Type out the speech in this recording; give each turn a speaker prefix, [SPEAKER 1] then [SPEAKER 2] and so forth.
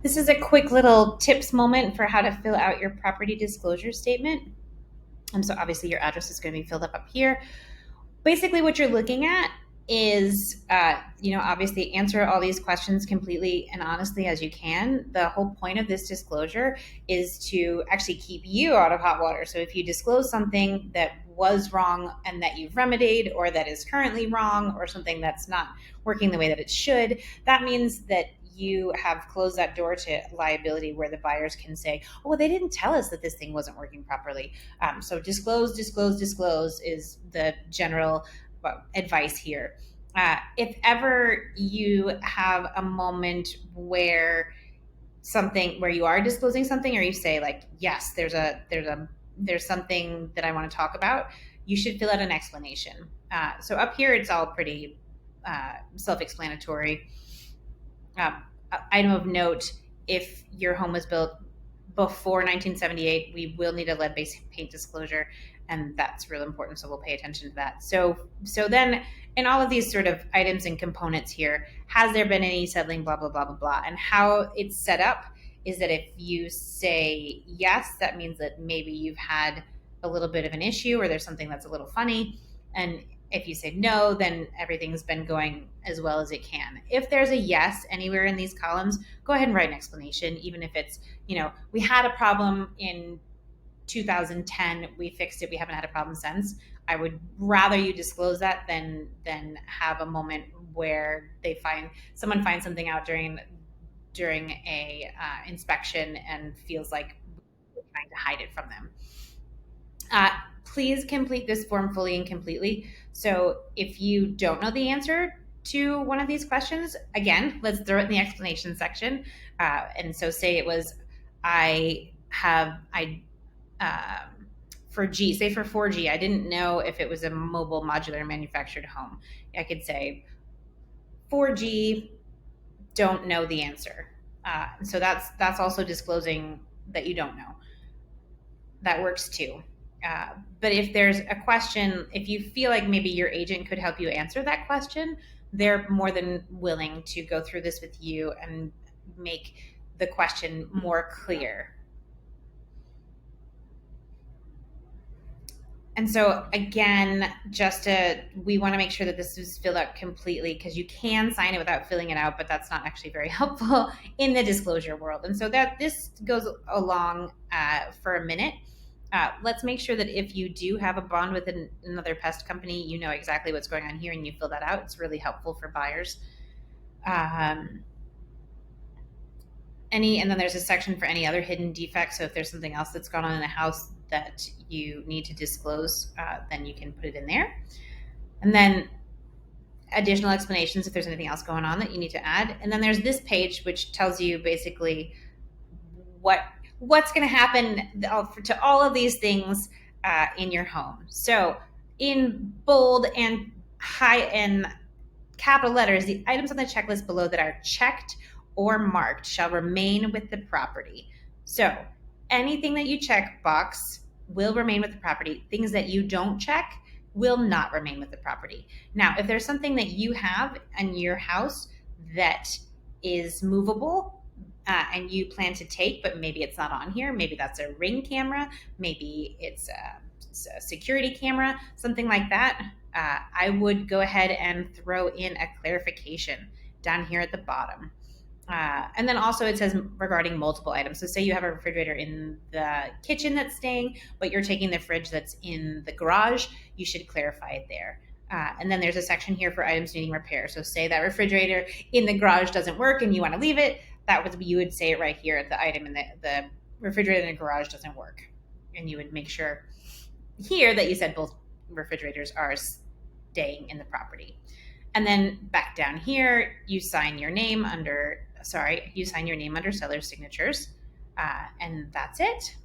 [SPEAKER 1] This is a quick little tips moment for how to fill out your property disclosure statement. So obviously your address is going to be filled up here. Basically what you're looking at is, obviously answer all these questions completely and honestly as you can. The whole point of this disclosure is to actually keep you out of hot water. So if you disclose something that was wrong and that you've remedied, or that is currently wrong, or something that's not working the way that it should, that means that you have closed that door to liability, where the buyers can say, oh, well, they didn't tell us that this thing wasn't working properly. So disclose is the general advice here. If ever you have a moment where you are disclosing something, or you say like, yes, there's something that I want to talk about, you should fill out an explanation. So up here, it's all pretty self-explanatory. Uh, Item of note: if your home was built before 1978, we will need a lead-based paint disclosure, and that's real important. So we'll pay attention to that. So then, in all of these sort of items and components here, has there been any settling? Blah blah blah blah blah. And how it's set up is that if you say yes, that means that maybe you've had a little bit of an issue, or there's something that's a little funny, and if you say no, then everything's been going as well as it can. If there's a yes anywhere in these columns, go ahead and write an explanation, even if it's, we had a problem in 2010, we fixed it, we haven't had a problem since. I would rather you disclose that than have a moment where someone finds something out during a inspection and feels like we're trying to hide it from them. Uh, please complete this form fully and completely. So if you don't know the answer to one of these questions, again, let's throw it in the explanation section. And so say it was, I have, I, for G, say for 4G, I didn't know if it was a mobile modular manufactured home. I could say 4G, don't know the answer. So that's also disclosing that you don't know. That works too. But if there's a question, if you feel like maybe your agent could help you answer that question, they're more than willing to go through this with you and make the question more clear. And so again, we want to make sure that this is filled out completely, because you can sign it without filling it out, but that's not actually very helpful in the disclosure world. And so that this goes along for a minute. Let's make sure that if you do have a bond with another pest company, you know exactly what's going on here and you fill that out. It's really helpful for buyers. And then there's a section for any other hidden defects. So if there's something else that's gone on in the house that you need to disclose, then you can put it in there. And then additional explanations if there's anything else going on that you need to add. And then there's this page, which tells you basically what's going to happen to all of these things in your home. So in bold and high and capital letters, the items on the checklist below that are checked or marked shall remain with the property. So anything that you check box will remain with the property. Things that you don't check will not remain with the property. Now, if there's something that you have in your house that is movable, and you plan to take, but maybe it's not on here, maybe that's a Ring camera, maybe it's a security camera, something like that, I would go ahead and throw in a clarification down here at the bottom. And then also it says regarding multiple items. So say you have a refrigerator in the kitchen that's staying, but you're taking the fridge that's in the garage, you should clarify it there. And then there's a section here for items needing repair. So say that refrigerator in the garage doesn't work and you want to leave it, you would say it right here. The item in the refrigerator in the garage doesn't work, and you would make sure here that you said both refrigerators are staying in the property. And then back down here, you sign your name under seller's signatures, and that's it.